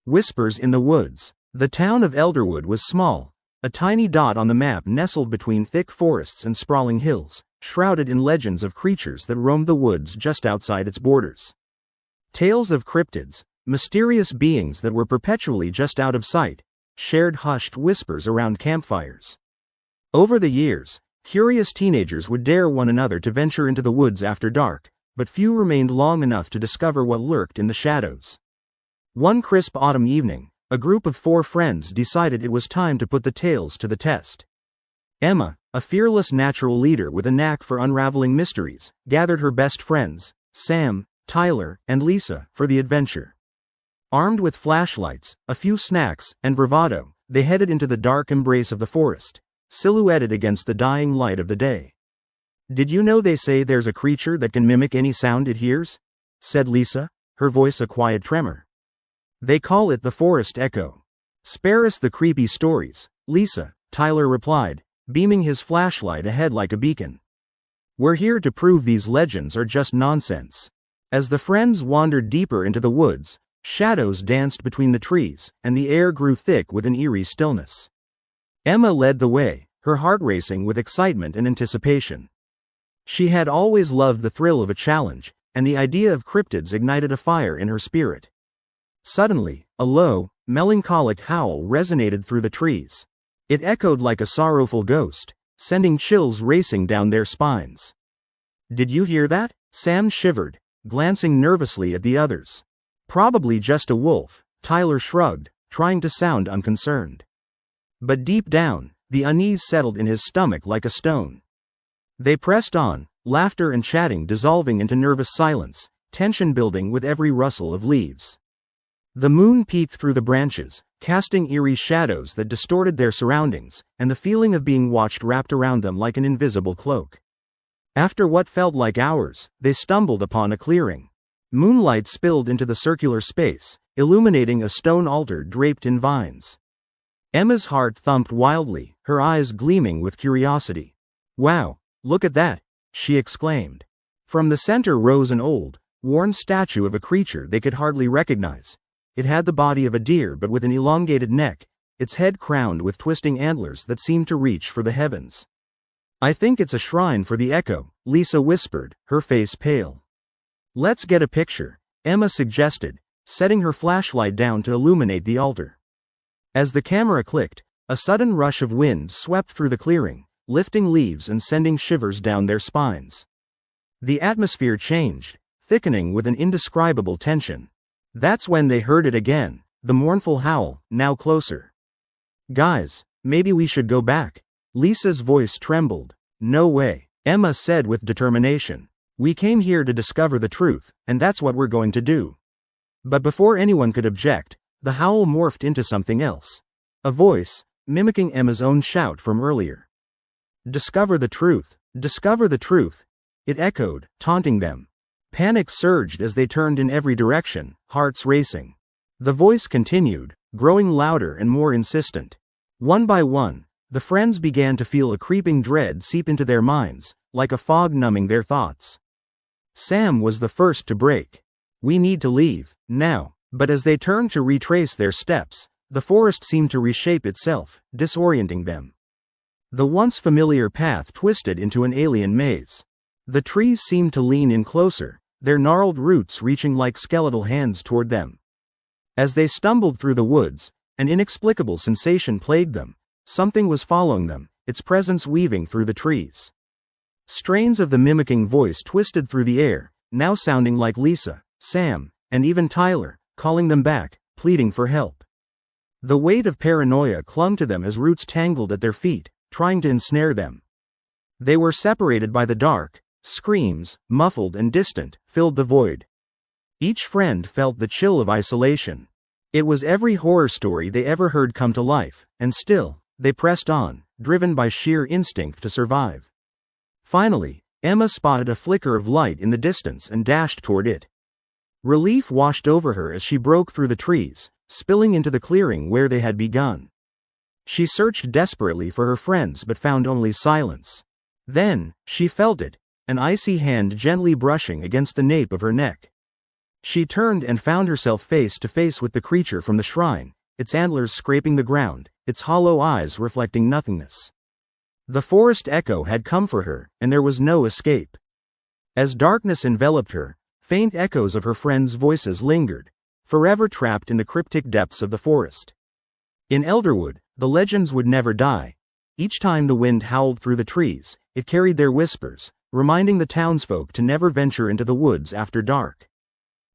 Whispers in the woods. The town of Elderwood was small, a tiny dot on the map nestled between thick forests and sprawling hills, shrouded in legends of creatures that roamed the woods just outside its borders. Tales of cryptids, mysterious beings that were perpetually just out of sight, shared hushed whispers around campfires. Over the years, curious teenagers would dare one another to venture into the woods after dark, but few remained long enough to discover what lurked in the shadows. One crisp autumn evening, a group of 4 friends decided it was time to put the tales to the test. Emma, a fearless natural leader with a knack for unraveling mysteries, gathered her best friends, Sam, Tyler, and Lisa, for the adventure. Armed with flashlights, a few snacks, and bravado, they headed into the dark embrace of the forest, silhouetted against the dying light of the day. "Did you know they say there's a creature that can mimic any sound it hears?" said Lisa, her voice a quiet tremor. "They call it the forest echo." "Spare us the creepy stories, Lisa," Tyler replied, beaming his flashlight ahead like a beacon. "We're here to prove these legends are just nonsense." As the friends wandered deeper into the woods, shadows danced between the trees, and the air grew thick with an eerie stillness. Emma led the way, her heart racing with excitement and anticipation. She had always loved the thrill of a challenge, and the idea of cryptids ignited a fire in her spirit. Suddenly, a low, melancholic howl resonated through the trees. It echoed like a sorrowful ghost, sending chills racing down their spines. "Did you hear that?" Sam shivered, glancing nervously at the others. "Probably just a wolf," Tyler shrugged, trying to sound unconcerned. But deep down, the unease settled in his stomach like a stone. They pressed on, laughter and chatting dissolving into nervous silence, tension building with every rustle of leaves. The moon peeked through the branches, casting eerie shadows that distorted their surroundings, and the feeling of being watched wrapped around them like an invisible cloak. After what felt like hours, they stumbled upon a clearing. Moonlight spilled into the circular space, illuminating a stone altar draped in vines. Emma's heart thumped wildly, her eyes gleaming with curiosity. "Wow, look at that!" she exclaimed. From the center rose an old, worn statue of a creature they could hardly recognize. It had the body of a deer but with an elongated neck, its head crowned with twisting antlers that seemed to reach for the heavens. "I think it's a shrine for the echo," Lisa whispered, her face pale. "Let's get a picture," Emma suggested, setting her flashlight down to illuminate the altar. As the camera clicked, a sudden rush of wind swept through the clearing, lifting leaves and sending shivers down their spines. The atmosphere changed, thickening with an indescribable tension. That's when they heard it again, the mournful howl, now closer. "Guys, maybe we should go back." Lisa's voice trembled. "No way," Emma said with determination. "We came here to discover the truth, and that's what we're going to do." But before anyone could object, the howl morphed into something else. A voice, mimicking Emma's own shout from earlier. "Discover the truth, discover the truth," it echoed, taunting them. Panic surged as they turned in every direction, hearts racing. The voice continued, growing louder and more insistent. One by one, the friends began to feel a creeping dread seep into their minds, like a fog numbing their thoughts. Sam was the first to break. "We need to leave, now." But as they turned to retrace their steps, the forest seemed to reshape itself, disorienting them. The once familiar path twisted into an alien maze. The trees seemed to lean in closer, their gnarled roots reaching like skeletal hands toward them. As they stumbled through the woods, an inexplicable sensation plagued them. Something was following them, its presence weaving through the trees. Strains of the mimicking voice twisted through the air, now sounding like Lisa, Sam, and even Tyler, calling them back, pleading for help. The weight of paranoia clung to them as roots tangled at their feet, trying to ensnare them. They were separated by the dark. Screams, muffled and distant, filled the void. Each friend felt the chill of isolation. It was every horror story they ever heard come to life, and still, they pressed on, driven by sheer instinct to survive. Finally, Emma spotted a flicker of light in the distance and dashed toward it. Relief washed over her as she broke through the trees, spilling into the clearing where they had begun. She searched desperately for her friends but found only silence. Then, she felt it, an icy hand gently brushing against the nape of her neck. She turned and found herself face to face with the creature from the shrine, its antlers scraping the ground, its hollow eyes reflecting nothingness. The forest echo had come for her, and there was no escape. As darkness enveloped her, faint echoes of her friends' voices lingered, forever trapped in the cryptic depths of the forest. In Elderwood, the legends would never die. Each time the wind howled through the trees, it carried their whispers, reminding the townsfolk to never venture into the woods after dark.